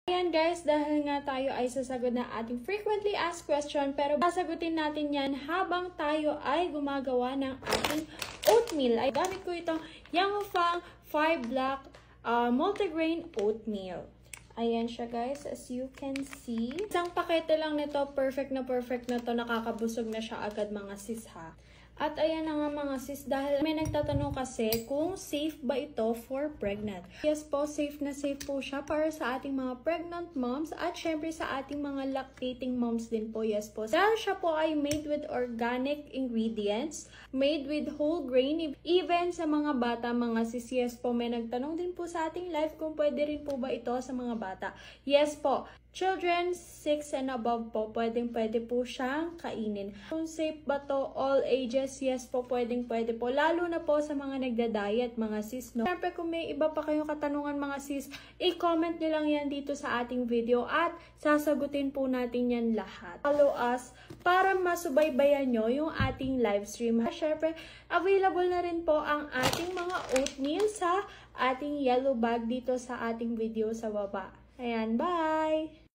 Ayan guys, dahil nga tayo ay sasagot na ating frequently asked question, pero sasagutin natin yan habang tayo ay gumagawa ng ating oatmeal. Ay gamit ko itong Yanfang 5 Black Multigrain Oatmeal. Ayan siya guys, as you can see. Isang pakete lang nito, perfect na to, nakakabusog na siya agad mga sis ha. At ayan na nga mga sis, dahil may nagtatanong kasi kung safe ba ito for pregnant. Yes po, safe na safe po siya para sa ating mga pregnant moms at syempre sa ating mga lactating moms din po. Yes po. Dahil siya po ay made with organic ingredients, made with whole grain, even sa mga bata mga sis. Yes po, may nagtanong din po sa ating live kung pwede rin po ba ito sa mga bata. Yes po. Children 6 and above po, pwede po siyang kainin. Kung safe ba to all ages? Yes po, pwede po. Lalo na po sa mga nagda-diet, mga sis, no? Siyempre, kung may iba pa kayong katanungan, mga sis, i-comment nyo lang yan dito sa ating video at sasagutin po natin yan lahat. Follow us para masubaybayan nyo yung ating live stream. Siyempre, available na rin po ang ating mga oatmeal sa ating yellow bag dito sa ating video sa baba. Ayan, bye!